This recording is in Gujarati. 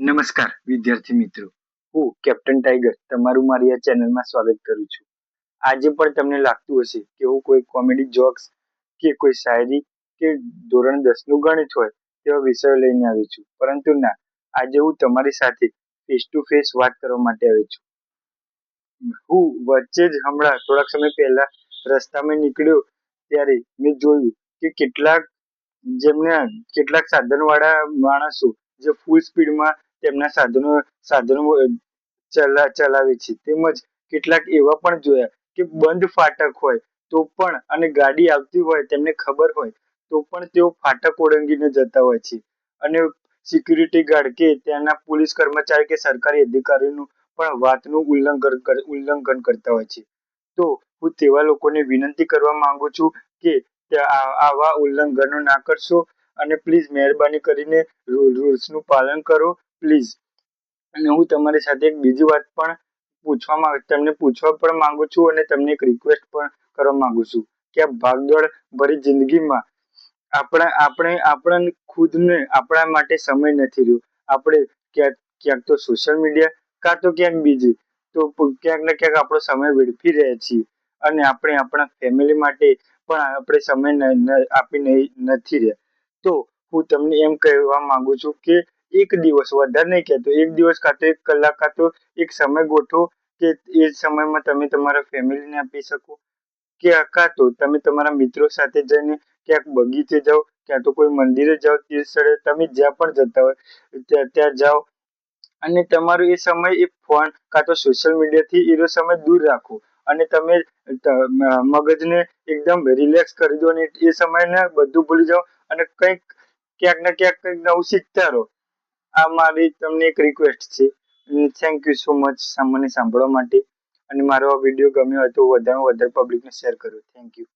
નમસ્કાર વિદ્યાર્થી મિત્રો, હું કેપ્ટન ટાઈગર તમારું મારી આ ચેનલમાં સ્વાગત કરું છું. આજે પણ તમને લાગતું હશે કે હું કોઈ કોમેડી જોક્સ કે કોઈ શાયરી કે ધોરણ 10 નું ગણિત હોય તેવા વિષયો લઈને આવી છું, પરંતુ ના, આજે હું તમારી સાથે ફેસ ટુ ફેસ વાત કરવા માટે આવી છું. હું વચ્ચે જ હમણાં થોડાક સમય પહેલા રસ્તામાં નીકળ્યો ત્યારે મેં જોયું કે કેટલાક સાધનવાળા માણસો જે ફૂલ સ્પીડમાં તેમના સાધનો ચલાવે છે, તેમજ કેટલાક એવા પણ જોયા કે બંધ ફાટક હોય તો પણ અને ગાડી આવતી હોય તેમને ખબર હોય તો પણ તેઓ ફાટક ઓળંગીને જતા હોય છે અને સિક્યુરિટી ગાર્ડ કે ત્યાંના પોલીસ કર્મચારી કે સરકારી અધિકારીનું પણ વાતનું ઉલ્લંઘન કરતા હોય છે. તો હું તેવા લોકોને વિનંતી કરવા માંગુ છું કે આવા ઉલ્લંઘનો ના કરશો અને પ્લીઝ મહેરબાની કરીને રૂલ્સનું પાલન કરો પ્લીઝ. અને હું તમારી સાથે એક બીજી વાત પણ તમને પૂછવા પણ માંગુ છું અને તમને એક રિક્વેસ્ટ પણ કરવા માંગુ છું કે આ ભાગદોડ ભરી જિંદગીમાં આપણે ખુદને આપણા માટે સમય નથી રહ્યો. આપણે ક્યાંક તો સોશિયલ મીડિયા કાં તો ક્યાંક બીજી તો ક્યાંક ને ક્યાંક આપણો સમય વેડફી રહ્યા છીએ અને આપણે આપણા ફેમિલી માટે પણ આપણે સમય આપી નથી રહ્યા. તો હું તમને એમ કહેવા માંગુ છું કે એક દિવસ, વધારે નહીં કહેતો, એક દિવસ કાં તો 1 કલાક કાં તો એક સમય ગોઠવો કે એ સમયમાં તમે તમારા ફેમિલીને આપી શકો, કે કાં તો તમે તમારા મિત્રો સાથે જઈને ક્યાંક બગીચે જાઓ, ક્યાં તો કોઈ મંદિરે જાઓ, તીર્થ સ્થળે તમે જ્યાં પણ જતા હોય ત્યાં જાઓ અને તમારો એ સમય એ ફોન કાં તો સોશિયલ મીડિયાથી એનો સમય દૂર રાખો અને તમે મગજને એકદમ રિલેક્સ કરી દો અને એ સમયને બધું ભૂલી જાઓ અને ક્યાંક ને ક્યાંક કંઈક નવું શીખતા રહો. આ મારી તમને એક રિક્વેસ્ટ છે. થેન્ક યુ સો મચ મને સાંભળવા માટે, અને મારો આ વિડીયો ગમ્યો હોય તો વધારે પબ્લિકને શેર કરો. Thank you.